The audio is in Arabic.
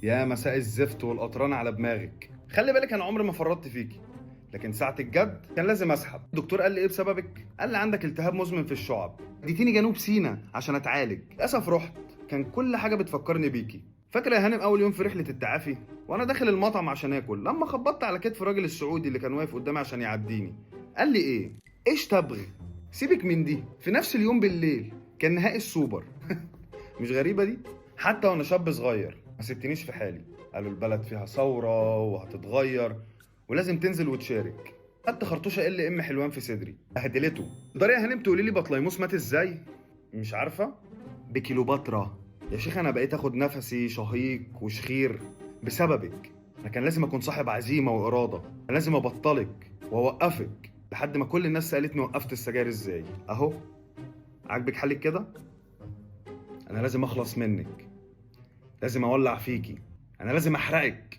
يا مساء الزفت والقطران على دماغك. خلي بالك انا عمري ما فرطت فيكي، لكن ساعة الجد كان لازم اسحب. الدكتور قال لي ايه بسببك؟ قال لي عندك التهاب مزمن في الشعب. اديتيني جنوب سينا عشان اتعالج. للاسف رحت، كان كل حاجة بتفكرني بيكي. فاكرة يا هانم اول يوم في رحلة التعافي وانا داخل المطعم عشان اكل، لما خبطت على كتف الراجل السعودي اللي كان واقف قدامي عشان يعديني، قال لي ايه؟ ايش تبغي؟ سيبك من دي، في نفس اليوم بالليل كان نهائي السوبر. مش غريبة دي؟ حتى وانا شاب صغير ما سبتنيش في حالي. قالوا البلد فيها ثورة وهتتغير ولازم تنزل وتشارك. خدت خرطوشة ام حلوان في صدري بهدلته. تقدري يا هانم تقولي لي بطليموس مات ازاي؟ مش عارفة؟ بكيلوباترا. يا شيخ انا بقيت اخد نفسي شهيق وشخير بسببك. انا كان لازم اكون صاحب عزيمة وإرادة، كان لازم ابطلك واوقفك لحد ما كل الناس سألتني وقفت السجاير ازاي. اهو عاجبك حالك كده؟ انا لازم اخلص منك، لازم اولع فيكي، انا لازم احرقك.